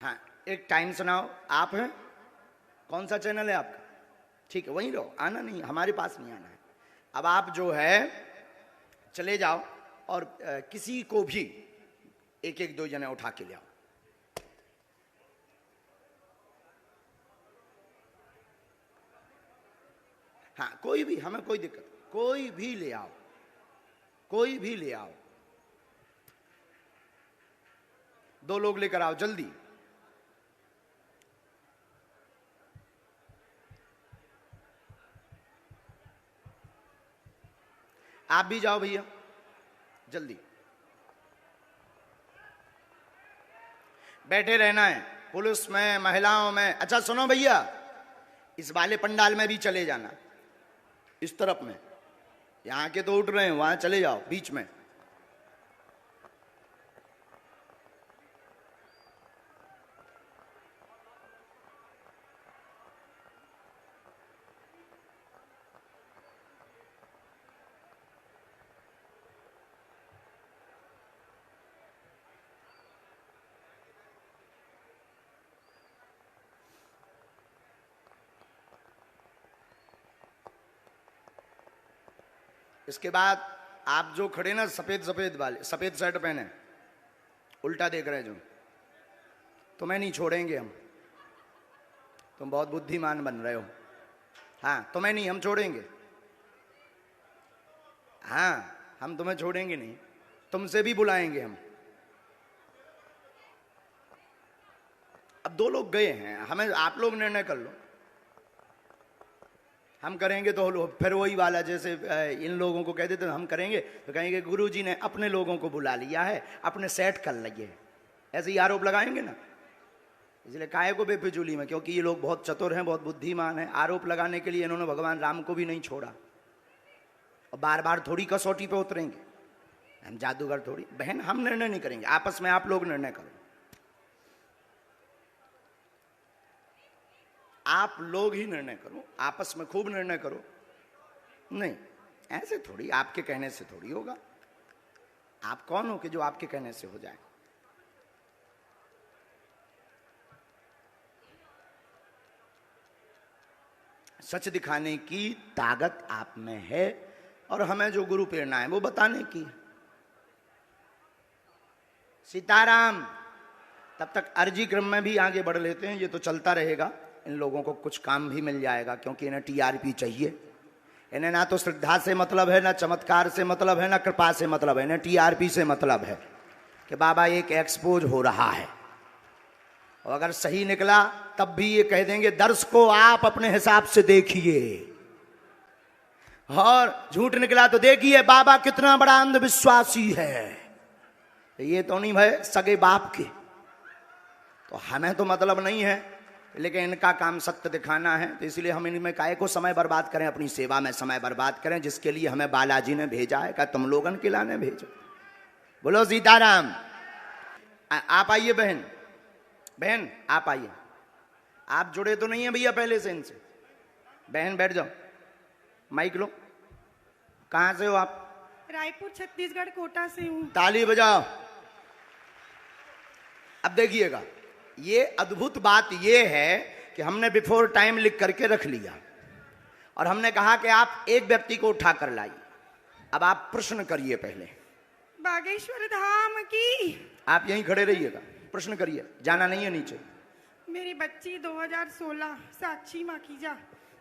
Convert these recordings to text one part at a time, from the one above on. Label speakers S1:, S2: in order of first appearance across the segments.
S1: हाँ, एक टाइम सुनाओ। आप हैं? कौन सा चैनल है आपका? ठीक है, वहीं रहो, आना नहीं, हमारे पास नहीं आना है। अब आप जो है चले जाओ और किसी को भी एक एक दो जने उठा के ले आओ। हाँ, कोई भी, हमें कोई दिक्कत, कोई भी ले आओ, कोई भी ले आओ। 2 लोग लेकर आओ जल्दी। आप भी जाओ भैया, जल्दी। बैठे रहना है, पुलिस में, महिलाओं में। अच्छा सुनो भैया, इस वाले पंडाल में भी चले जाना, इस तरफ में। यहां के तो उठ रहे हैं, वहां चले जाओ बीच में। इसके बाद आप जो खड़े ना सफेद सफेद वाले, सफेद शर्ट पहने, उल्टा देख रहे जो, तुम्हें नहीं छोड़ेंगे हम। तुम बहुत बुद्धिमान बन रहे हो। हाँ, तुम्हें नहीं, हम छोड़ेंगे। हाँ, हम तुम्हें छोड़ेंगे नहीं, तुमसे भी बुलाएंगे हम। अब 2 लोग गए हैं, हमें आप लोग निर्णय कर लो। हम करेंगे तो फिर वही वाला, जैसे इन लोगों को कह देते हम करेंगे तो कहेंगे गुरुजी ने अपने लोगों को बुला लिया है, अपने सेट कर लिए, ऐसे ही आरोप लगाएंगे ना। इसलिए काहे को बेफिजूली में, क्योंकि ये लोग बहुत चतुर हैं, बहुत बुद्धिमान हैं। आरोप लगाने के लिए इन्होंने भगवान राम को भी नहीं छोड़ा, और बार बार थोड़ी कसौटी पे उतरेंगे। हम जादूगर थोड़ी। बहन, हम निर्णय नहीं करेंगे, आपस में आप लोग निर्णय करो। आप लोग ही निर्णय करो, आपस में खूब निर्णय करो। नहीं, ऐसे थोड़ी, आपके कहने से थोड़ी होगा। आप कौन हो कि जो आपके कहने से हो जाए? सच दिखाने की ताकत आप में है, और हमें जो गुरु प्रेरणा है वो बताने की। सीताराम। तब तक अर्जी क्रम में भी आगे बढ़ लेते हैं, ये तो चलता रहेगा। इन लोगों को कुछ काम भी मिल जाएगा, क्योंकि इन्हें टीआरपी चाहिए। इन्हें ना तो श्रद्धा से मतलब है, ना चमत्कार से मतलब है, ना कृपा से मतलब है, इन्हें टीआरपी से मतलब है कि बाबा एक एक्सपोज हो रहा है। और अगर सही निकला तब भी ये कह देंगे दर्श को आप अपने हिसाब से देखिए, और झूठ निकला तो देखिए बाबा कितना बड़ा अंधविश्वासी है। ये तो नहीं भाई सगे बाप के, तो हमें तो मतलब नहीं है, लेकिन इनका काम सत्य दिखाना है। तो इसलिए हम इनमें काहे को समय बर्बाद करें, अपनी सेवा में समय बर्बाद करें, जिसके लिए हमें बालाजी ने भेजा है। क्या तुम लोगन के लाने भेजो? बोलो सीताराम। आप आइए बहन, बहन आप आइए। आप जुड़े तो नहीं है भैया पहले से इनसे? बहन बैठ जाओ, माइक लो। कहां से हो आप?
S2: रायपुर छत्तीसगढ़ कोटा से हूँ।
S1: ताली बजाओ। अब देखिएगा, ये अद्भुत बात ये है कि हमने बिफोर टाइम लिख करके रख लिया, और हमने कहा कि आप एक व्यक्ति को उठा कर लाइए। अब आप प्रश्न करिए पहले।
S2: बागेश्वर धाम की।
S1: आप यहीं खड़े रहिएगा, प्रश्न करिए, जाना नहीं है नीचे।
S2: मेरी बच्ची 2016 साक्षी माखीजा,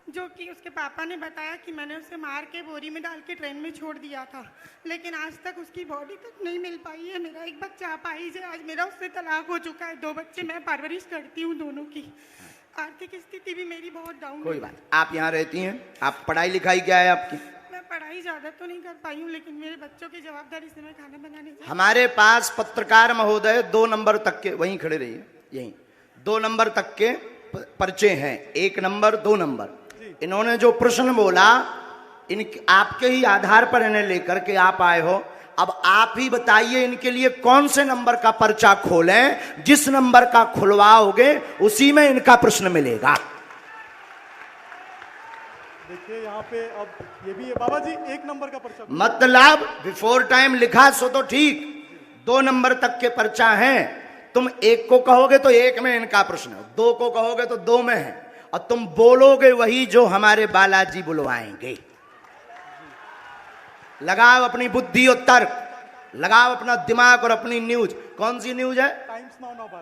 S2: जो कि उसके पापा ने बताया कि मैंने उसे मार के बोरी में डाल के ट्रेन में छोड़ दिया था, लेकिन आज तक उसकी बॉडी तक नहीं मिल पाई है। मेरा एक बच्चा अपाहिज है, आज मेरा उससे तलाक हो चुका है। 2 बच्चे मैं परवरिश करती हूँ, दोनों की आर्थिक स्थिति भी मेरी बहुत डाउन है।
S1: कोई बात, आप यहाँ रहती हैं, आप पढ़ाई लिखाई क्या है आपकी?
S2: मैं पढ़ाई ज्यादा तो नहीं कर पाई हूँ, लेकिन मेरे बच्चों की जवाबदारी से मैं खाना बनाने
S1: हमारे पास पत्रकार महोदय 2 नंबर तक के, वहीं खड़े रहिए, यहीं 2 नंबर तक के पर्चे हैं, 1 नंबर 2 नंबर। इन्होंने जो प्रश्न बोला, इन आपके ही आधार पर इन्हें लेकर के आप आए हो। अब आप ही बताइए इनके लिए कौन से नंबर का पर्चा खोलें। जिस नंबर का खुलवाओगे उसी में इनका प्रश्न मिलेगा।
S3: देखिए यहाँ पे अब ये भी है बाबा जी, 1 नंबर का पर्चा
S1: मतलब बिफोर टाइम लिखा सो तो ठीक, 2 नंबर तक के पर्चा हैं। तुम एक को कहोगे तो एक में इनका प्रश्न है, दो को कहोगे तो दो में है, और तुम बोलोगे वही जो हमारे बालाजी बुलवाएंगे। लगाओ अपनी बुद्धि और तर्क, लगाओ अपना दिमाग और अपनी न्यूज। कौन सी न्यूज है?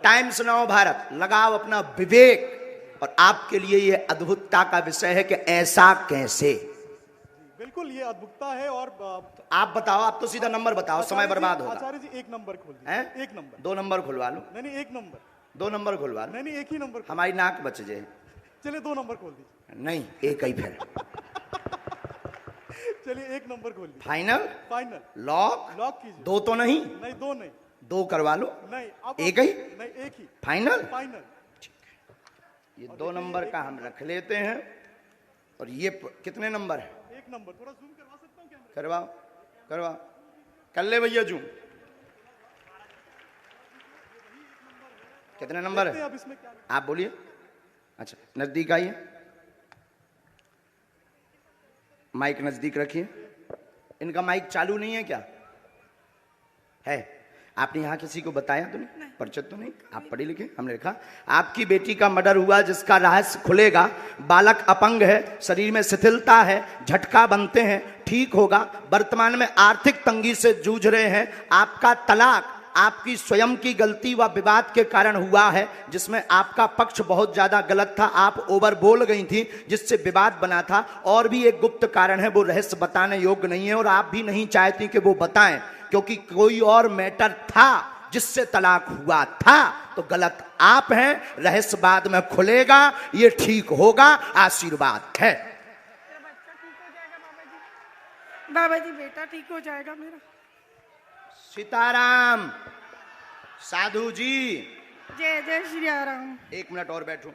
S1: Times now Bharat. लगाओ अपना विवेक, और आपके लिए यह अद्भुतता का विषय है कि ऐसा कैसे।
S3: बिल्कुल ये अद्भुतता है। और
S1: आप बताओ, आप तो सीधा नंबर बताओ, समय बर्बाद होगा।
S3: आचार्य जी एक नंबर खोल दीजिए।
S1: हैं?
S3: एक नंबर।
S1: दो नंबर खुलवा लो।
S3: नहीं एक नंबर।
S1: दो नंबर खुलवा लो।
S3: नहीं एक ही नंबर।
S1: हमारी नाक बच जाए।
S3: चलिए 2 नंबर खोल दीजिए।
S1: नहीं, एक ही फिर।
S3: चलिए 1 नंबर खोल दीजिए।
S1: फाइनल?
S3: फाइनल।
S1: लॉक?
S3: लॉक कीजिए।
S1: दो तो नहीं?
S3: नहीं 2 नहीं।
S1: दो करवा लो।
S3: नहीं अब
S1: एक ही?
S3: नहीं एक ही।
S1: फाइनल?
S3: फाइनल।
S1: ये 2 नंबर का हम रख लेते हैं। और ये कितने नंबर है?
S3: 1 नंबर। थोड़ा जूम करवा सकता हूँ कैमरा?
S1: करवाओ करवाओ, कर ले भैया जूम। कितने नंबर है?
S3: अब इसमें क्या?
S1: आप बोलिए। अच्छा, नजदीक आइए, माइक नजदीक रखिए। इनका माइक चालू नहीं है क्या? है? आपने यहाँ किसी को बताया तो नहीं? परिचित तो नहीं? आप पढ़े लिखे? हमने लिखा आपकी बेटी का मर्डर हुआ, जिसका रहस्य खुलेगा। बालक अपंग है, शरीर में शिथिलता है, झटका बनते हैं, ठीक होगा। वर्तमान में आर्थिक तंगी से जूझ रहे हैं। आपका तलाक आपकी स्वयं की गलती व विवाद के कारण हुआ है, जिसमें आपका पक्ष बहुत ज्यादा गलत था। आप ओवर बोल गई थी, जिससे विवाद बना था। और भी एक गुप्त कारण है, वो रहस्य बताने योग्य नहीं है, और आप भी नहीं चाहती कि वो बताएं, क्योंकि कोई और मैटर था जिससे तलाक हुआ था। तो गलत आप हैं, रहस्य बाद में खुलेगा, ये ठीक होगा, आशीर्वाद है।
S2: बाबा जी बेटा ठीक हो जाएगा मेरा।
S1: सीताराम। साधु जी,
S2: जय जय श्री राम।
S1: 1 मिनट और बैठो।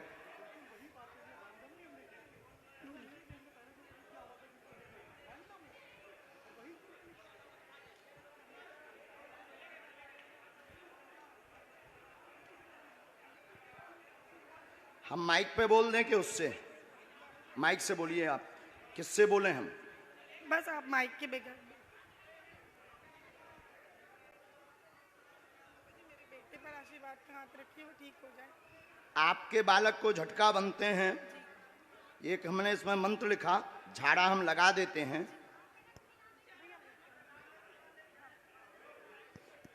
S1: हम माइक पे बोल दें कि उससे? माइक से बोलिए। आप किससे बोले? हम
S2: बस आप माइक के बगैर। मेरे बेटे पर आशीर्वाद का हाथ रखिए, वो ठीक हो जाए।
S1: आपके बालक को झटका बनते हैं, एक हमने इसमें मंत्र लिखा, झाड़ा हम लगा देते हैं।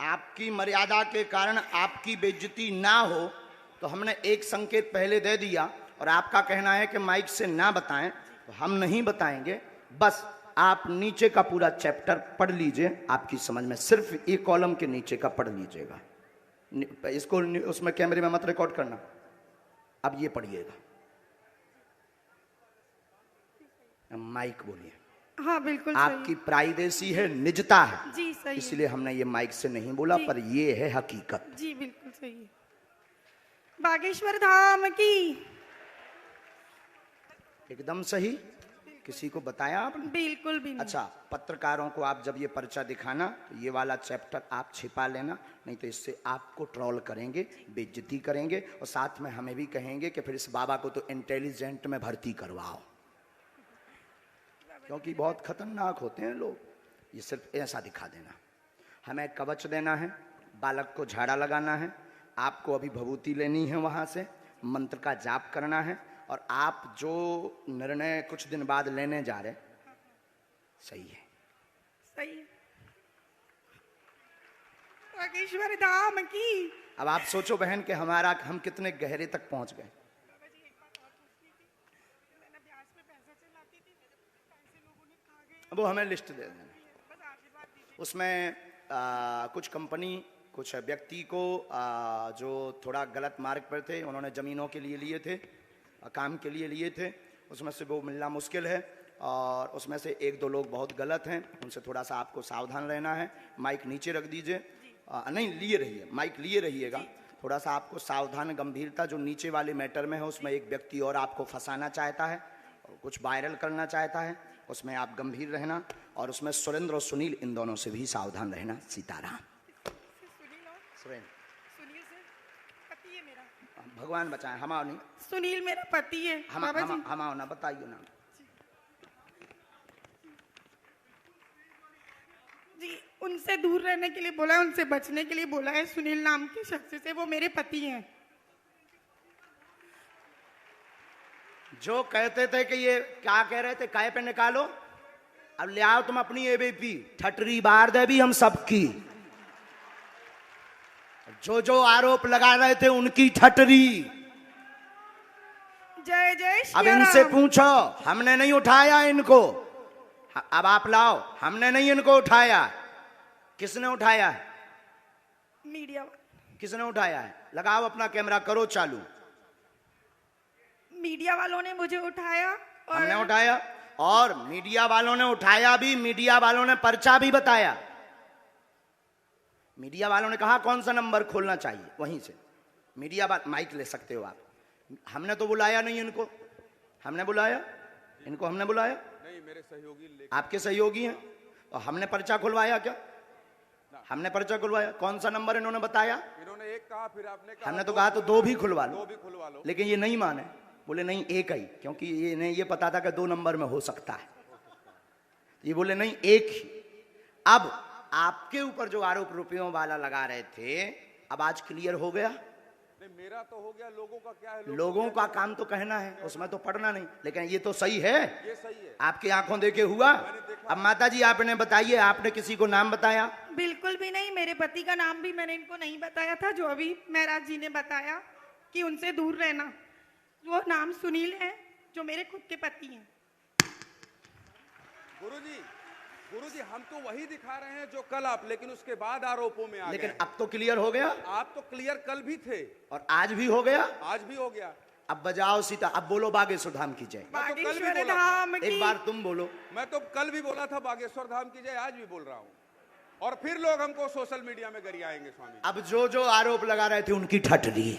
S1: आपकी मर्यादा के कारण आपकी बेइज्जती ना हो, तो हमने एक संकेत पहले दे दिया, और आपका कहना है कि माइक से ना बताएं, तो हम नहीं बताएंगे। बस आप नीचे का पूरा चैप्टर पढ़ लीजिए, आपकी समझ में। सिर्फ एक कॉलम के नीचे का पढ़ लीजिएगा। इसको उसमें कैमरे में मत रिकॉर्ड करना। अब ये पढ़िएगा। माइक बोलिए।
S2: हाँ बिल्कुल
S1: आपकी प्राइवेसी है, निजता है
S2: जी, सही
S1: इसलिए हमने ये माइक से नहीं बोला, पर ये है हकीकत।
S2: जी बिल्कुल सही है। बागेश्वर धाम की।
S1: एकदम सही। किसी को बताया आपने?
S2: बिल्कुल भी नहीं।
S1: अच्छा, पत्रकारों को आप जब ये पर्चा दिखाना, तो ये वाला चैप्टर आप छिपा लेना, नहीं तो इससे आपको ट्रोल करेंगे, बेइज्जती करेंगे, और साथ में हमें भी कहेंगे कि फिर इस बाबा को तो इंटेलिजेंट में भर्ती करवाओ, क्योंकि बहुत खतरनाक होते हैं लोग। ये सिर्फ ऐसा दिखा देना। हमें कवच देना है, बालक को झाड़ा लगाना है, आपको अभी भभूति लेनी है, वहाँ से मंत्र का जाप करना है, और आप जो निर्णय कुछ दिन बाद लेने जा रहे, सही है?
S2: सही है। बागेश्वर धाम की।
S1: अब आप सोचो बहन कि हम कितने गहरे तक पहुंच गए। वो हमें लिस्ट दे देना। उसमें कुछ कंपनी, कुछ व्यक्ति को जो थोड़ा गलत मार्ग पर थे, उन्होंने ज़मीनों के लिए थे, काम के लिए लिए थे, उसमें से वो मिलना मुश्किल है। और उसमें से 1-2 लोग बहुत गलत हैं, उनसे थोड़ा सा आपको सावधान रहना है। माइक नीचे रख दीजिए। नहीं, लिए रहिए, माइक लिए रहिएगा। थोड़ा सा आपको सावधान, गंभीरता, जो नीचे वाले मैटर में है, उसमें एक व्यक्ति और आपको फंसाना चाहता है, और कुछ वायरल करना चाहता है, उसमें आप गंभीर रहना। और उसमें सुरेंद्र और सुनील, इन दोनों से भी सावधान रहना। सीताराम।
S2: सुनील से पति है मेरा।
S1: भगवान बचाए, हमाओ नहीं।
S2: सुनील मेरा पति है।
S1: हमाओ ना, बताइए ना
S2: जी। उनसे दूर रहने के लिए बोला है, उनसे बचने के लिए बोला है। सुनील नाम के शख्स से, वो मेरे पति हैं।
S1: जो कहते थे कि ये क्या कह रहे थे, काय पे निकालो, अब ले आओ तुम अपनी एबीपी, ठटरी बार दे भी हम सबकी। जो जो आरोप लगा रहे थे उनकी ठटरी।
S2: जय जय
S1: अब
S2: श्री
S1: इनसे
S2: राम।
S1: पूछो, हमने नहीं उठाया इनको। अब आप लाओ, हमने नहीं इनको उठाया। किसने उठाया है?
S2: मीडिया
S1: किसने उठाया है? लगाओ अपना कैमरा, करो चालू।
S2: मीडिया वालों ने मुझे उठाया और
S1: हमने उठाया, और मीडिया वालों ने उठाया भी, मीडिया वालों ने पर्चा भी बताया। मीडिया वालों ने कहा कौन सा नंबर खोलना चाहिए, वहीं से मीडिया वाले माइक ले सकते हो आप। हमने तो बुलाया नहीं इनको। हमने बुलाया इनको? हमने बुलाया
S4: नहीं, मेरे सहयोगी
S1: आपके सहयोगी हैं। और हमने पर्चा खुलवाया क्या? हमने पर्चा खुलवाया। कौन सा नंबर इन्होंने बताया?
S4: इन्होंने एक कहा, फिर आपने कहा
S1: हमने तो कहा तो दो भी खुलवा लो,
S4: खुलवा लो।
S1: लेकिन ये नहीं माने, बोले नहीं एक ही, क्योंकि ये इन्हें ये पता था कि 2 नंबर में हो सकता है। ये बोले नहीं एक ही। अब आपके ऊपर जो आरोप रुपयों वाला लगा रहे थे, अब आज क्लियर हो गया।
S4: नहीं, मेरा तो हो गया, लोगों का क्या है?
S1: लोगों का काम तो कहना है, उसमें तो पढ़ना नहीं। लेकिन ये तो सही है,
S4: ये सही है।
S1: आपकी आंखों देखे हुआ। अब माता जी आपने बताइए, आपने किसी को नाम बताया?
S2: बिल्कुल भी नहीं। मेरे पति का नाम भी मैंने इनको नहीं बताया था, जो अभी महाराज जी ने बताया कि उनसे दूर रहना। वो नाम सुनील है, जो मेरे खुद के पति हैं।
S4: गुरुजी, हम तो वही दिखा रहे हैं जो कल आप, लेकिन उसके बाद आरोपों में आ गए।
S1: लेकिन अब तो क्लियर हो गया।
S4: आप तो क्लियर कल भी थे
S1: और आज भी हो गया।
S4: आज भी हो गया।
S1: अब बजाओ सीता, अब बोलो बागेश्वर धाम की जय।
S2: बागेश्वर धाम की।
S1: एक बार तुम बोलो।
S4: मैं तो कल भी बोला था बागेश्वर धाम की जय, आज भी बोल रहा हूँ। और फिर लोग हमको सोशल मीडिया में गरियाएंगे स्वामी।
S1: अब जो जो आरोप लगा रहे थे उनकी ठटरी।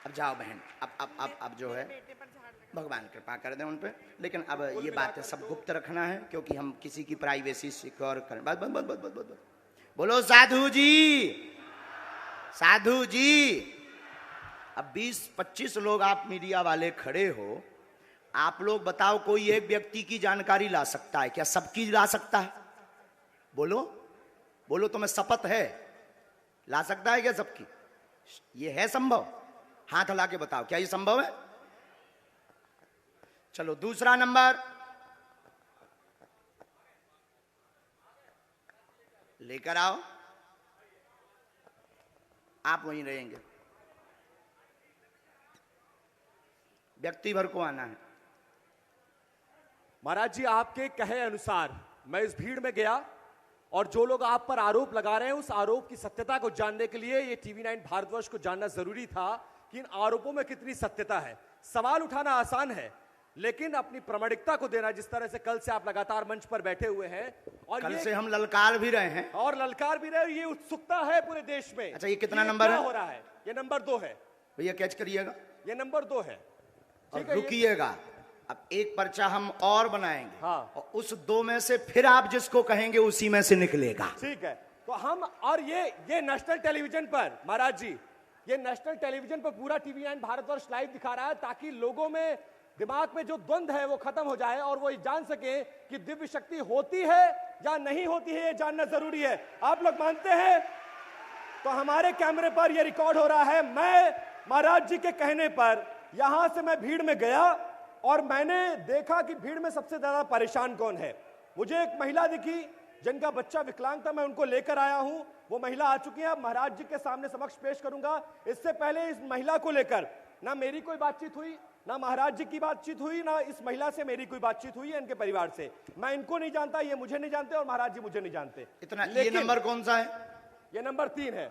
S1: अब जाओ बहन, अब जो है भगवान कृपा कर दें उन पे। लेकिन अब ये बातें सब गुप्त रखना है, क्योंकि हम किसी की प्राइवेसी सिक्योर करें। बस बस बस बस बस बस। बोलो साधु जी, साधु जी। अब 20-25 लोग आप मीडिया वाले खड़े हो, आप लोग बताओ, कोई एक व्यक्ति की जानकारी ला सकता है क्या? सबकी ला सकता है? बोलो बोलो, तुम्हें शपथ है? ला सकता है क्या सबकी? ये है संभव? हाथ हिला के बताओ, क्या ये संभव है? चलो दूसरा नंबर लेकर आओ। आप वहीं रहेंगे, व्यक्ति भर को आना है।
S5: महाराज जी, आपके कहे अनुसार मैं इस भीड़ में गया, और जो लोग आप पर आरोप लगा रहे हैं, उस आरोप की सत्यता को जानने के लिए ये TV9 भारतवर्ष को जानना जरूरी था कि इन आरोपों में कितनी सत्यता है। सवाल उठाना आसान है, लेकिन अपनी प्रामाणिकता को देना, जिस तरह से कल से आप लगातार मंच पर बैठे हुए हैं, और
S1: कल से हम ललकार भी रहे हैं,
S5: और ललकार भी रहे, ये उत्सुकता है पूरे देश में।
S1: अच्छा, ये कितना नंबर
S5: क्या
S1: है?
S5: हो रहा है? ये नंबर 2 है
S1: भैया, कैच करिएगा।
S5: ये नंबर 2 है।
S1: और रुकिएगा, अब एक पर्चा हम और बनाएंगे।
S5: हाँ।
S1: और उस 2 में से फिर आप जिसको कहेंगे उसी में से निकलेगा।
S5: ठीक है, तो हम, और ये नेशनल टेलीविजन पर, महाराज जी, ये नेशनल टेलीविजन पर पूरा TV9 भारतवर्ष लाइव दिखा रहा है, ताकि लोगों में, दिमाग में जो द्वंद्व है वो खत्म हो जाए, और वो ये जान सके कि दिव्य शक्ति होती है या नहीं होती है, ये जानना जरूरी है। आप लोग मानते हैं? तो हमारे कैमरे पर ये रिकॉर्ड हो रहा है। मैं महाराज जी के कहने पर यहां से मैं भीड़ में गया, और मैंने देखा कि भीड़ में सबसे ज्यादा परेशान कौन है। मुझे एक महिला दिखी जिनका बच्चा विकलांग था, मैं उनको लेकर आया हूं। वो महिला आ चुकी है, महाराज जी के सामने समक्ष पेश करूंगा। इससे पहले इस महिला को लेकर ना मेरी कोई बातचीत हुई, ना महाराज जी की बातचीत हुई, ना इस महिला से मेरी कोई बातचीत हुई है, इनके परिवार से। मैं इनको नहीं जानता, ये मुझे नहीं जानते, और महाराज जी मुझे नहीं जानते।
S1: इतना। ये नंबर कौन सा है?
S5: ये नंबर 3 है।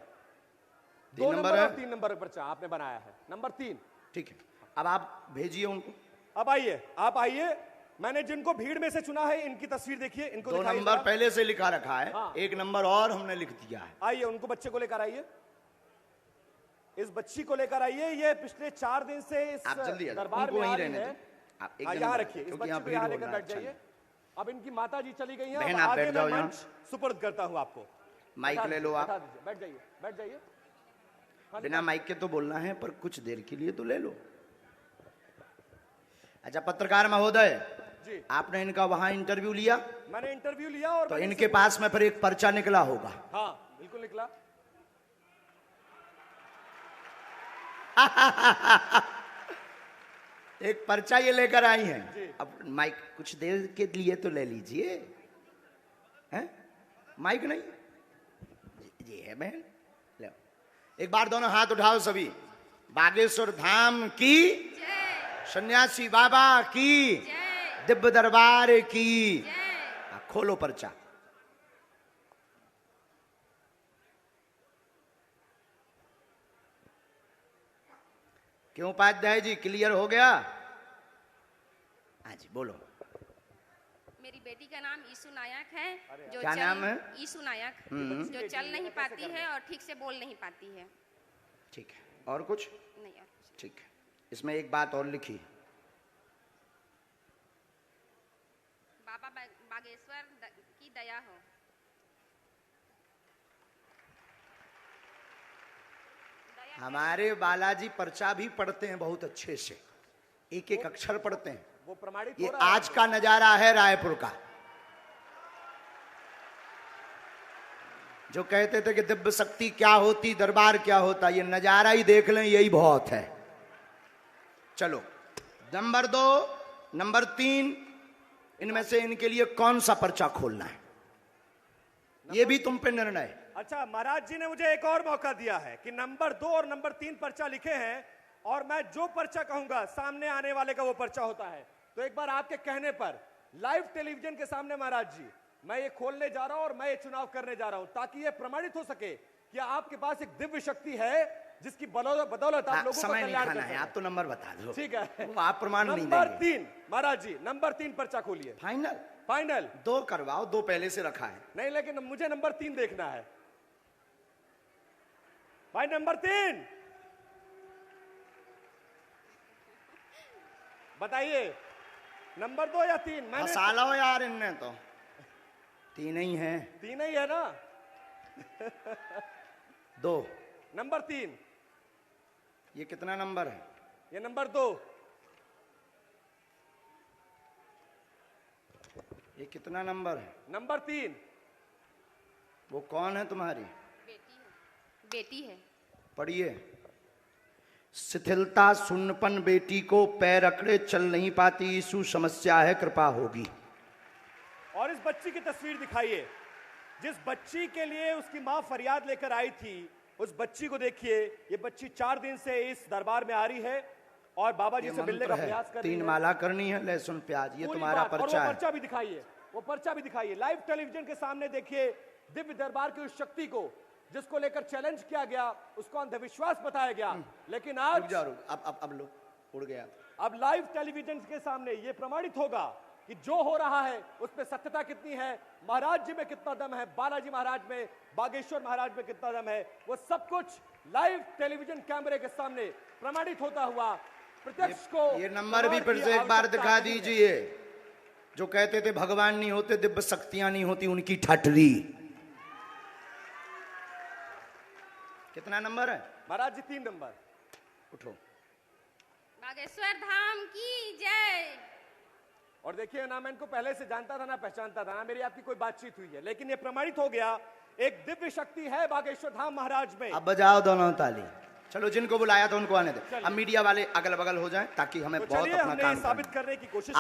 S1: 2 नंबर है,
S5: 3 नंबर पर्चा आपने बनाया है, नंबर 3।
S1: ठीक है, अब आप भेजिए उनको।
S5: अब आइए, आप आइए। मैंने जिनको भीड़ में से चुना है, इनकी तस्वीर देखिए, इनको
S1: 2
S5: दिखाइए
S1: नंबर
S5: जरा।
S1: पहले से लिखा रखा है।
S5: हाँ।
S1: 1 नंबर और हमने लिख दिया है।
S5: आइए, उनको बच्चे को लेकर आइए, इस बच्ची को लेकर आइए। ये पिछले 4 दिन से इस
S1: आप जल्दी आ जाओ,
S5: दरबार
S1: उनको
S5: में आ
S1: वहीं
S5: रही
S1: रहने
S5: है।
S1: दो। आप एक
S5: यहाँ रखिए, इस बच्ची को यहाँ लेकर बैठ जाइए। अब इनकी माता जी चली गई हैं,
S1: बहन,
S5: अब
S1: आप
S5: आगे
S1: बैठ जाओ
S5: मैं
S1: यहाँ।
S5: मंच सुपर्द करता हूँ आपको।
S1: माइक
S5: बैठा
S1: ले लो
S5: दीजिए,
S1: आप।
S5: बैठा दीजिए, बैठ जाइए, बैठ जाइए।
S1: बिना माइक के तो बोलना है, पर कुछ देर के लिए तो ले लो। अच्छा पत्रकार महोदय,
S5: जी।
S1: आपने इनका वहां इंटरव्यू लिया,
S5: मैंने इंटरव्यू लिया और
S1: तो
S5: मैंने
S1: इनके पास में फिर एक पर्चा निकला होगा।
S5: हाँ बिल्कुल निकला।
S1: एक पर्चा ये लेकर आई
S5: जी।
S1: हैं। अब माइक कुछ देर के लिए तो ले लीजिए, हैं? माइक नहीं जी है बहन, लो एक बार दोनों हाथ उठाओ सभी। बागेश्वर धाम की, सन्यासी बाबा की, दिव्य दरबार की। खोलो पर्चा। क्यों उपाध्याय जी, क्लियर हो गया? हाँ जी बोलो।
S6: मेरी बेटी का नाम ईशु नायक है, जो
S1: क्या नाम है?
S6: ईशु नायक, जो चल नहीं पाती है और ठीक से बोल नहीं पाती है।
S1: ठीक है, और कुछ?
S6: नहीं और कुछ।
S1: ठीक है, इसमें एक बात और लिखी,
S6: बाबा बागेश्वर की दया हो।
S1: हमारे बालाजी पर्चा भी पढ़ते हैं बहुत अच्छे से, एक एक अक्षर पढ़ते हैं।
S5: वो प्रमाणित
S1: ये
S5: हो रहा है।
S1: आज का नजारा है रायपुर का। जो कहते थे कि दिव्य शक्ति क्या होती, दरबार क्या होता, ये नजारा ही देख लें, यही बहुत है। चलो नंबर 2, नंबर 3, इनमें से इनके लिए कौन सा पर्चा खोलना है, ये भी तुम पे निर्णय है।
S5: अच्छा, महाराज जी ने मुझे एक और मौका दिया है कि नंबर 2 और नंबर 3 पर्चा लिखे हैं और मैं जो पर्चा कहूंगा सामने आने वाले का वो पर्चा होता है। तो एक बार आपके कहने पर लाइव टेलीविजन के सामने महाराज जी मैं ये खोलने जा रहा हूं और मैं ये चुनाव करने जा रहा हूं, ताकि ये प्रमाणित हो सके कि आपके पास एक दिव्य शक्ति है जिसकी बदौलत आप लोगों का
S1: समय नहीं
S5: कल्याण
S1: खाना
S5: कर
S1: है,
S5: सकते
S1: आप तो नंबर बता दो।
S5: ठीक है,
S1: वो आप प्रमाण नहीं
S5: नंबर
S1: देंगे।
S5: 3 महाराज जी, नंबर 3 पर्चा खोलिए।
S1: फाइनल?
S5: फाइनल
S1: 2 करवाओ, 2 पहले से रखा है।
S5: नहीं, लेकिन मुझे नंबर 3 देखना है भाई। नंबर 3 बताइए, नंबर 2 या 3? मैंने
S1: फंसा लो यार, इनने तो 3 ही है।
S5: 3 ही है ना।
S1: 2।
S5: नंबर 3,
S1: ये कितना नंबर है?
S5: ये नंबर 2,
S1: ये कितना नंबर है?
S5: नंबर 3।
S1: वो कौन है तुम्हारी?
S6: बेटी है, बेटी है।
S1: पढ़िए। शिथिलता सुन्नपन बेटी को पैर अकड़े चल नहीं पाती, यीशु समस्या है कृपा होगी।
S5: और इस बच्ची की तस्वीर दिखाइए, जिस बच्ची के लिए उसकी मां फरियाद लेकर आई थी, उस बच्ची को देखिए। ये बच्ची 4 दिन से इस दरबार में आ रही है और बाबा जी
S1: ये
S5: से मिलने
S1: मंत्र
S5: का
S1: है,
S5: प्रयास कर रही
S1: 3
S5: है।
S1: माला करनी है, लहसुन प्याज, ये
S5: पूरी
S1: तुम्हारा
S5: बात। और
S1: पर्चा
S5: वो
S1: है।
S5: पर्चा भी दिखाइए, वो पर्चा भी दिखाइए। लाइव टेलीविजन के सामने देखिए दिव्य दरबार की उस शक्ति को जिसको लेकर चैलेंज किया गया, उसको अंधविश्वास बताया गया, लेकिन
S1: रुक
S5: आज
S1: जा, रुक, अब लो, उड़ गया।
S5: अब लाइव टेलीविजन के सामने ये प्रमाणित होगा कि जो हो रहा है उस पे सत्यता कितनी है, महाराज जी में कितना दम है, बालाजी महाराज में, बागेश्वर महाराज में कितना दम है। वो सब कुछ लाइव टेलीविजन कैमरे के सामने प्रमाणित होता हुआ प्रत्यक्ष को
S1: ये नंबर भी फिर से एक बार दिखा दीजिए। जो कहते थे भगवान नहीं होते, दिव्य शक्तियां नहीं होती, उनकी ठटरी। कितना नंबर है
S5: महाराज जी? 3 नंबर।
S1: उठो।
S6: बागेश्वर धाम की जय।
S5: और देखिए ना, मैं इनको पहले से जानता था ना पहचानता था ना मेरी आपकी कोई बातचीत हुई है, लेकिन ये प्रमाणित हो गया एक दिव्य शक्ति है बागेश्वर धाम महाराज में।
S1: अब बजाओ दोनों ताली। चलो, जिनको बुलाया था उनको आने दे। अब मीडिया वाले अगल बगल हो जाएं ताकि हमें
S5: तो
S1: बहुत
S5: चलिए
S1: अपना
S5: हमने
S1: काम
S5: ये साबित
S1: करना है।
S5: करने की कोशिश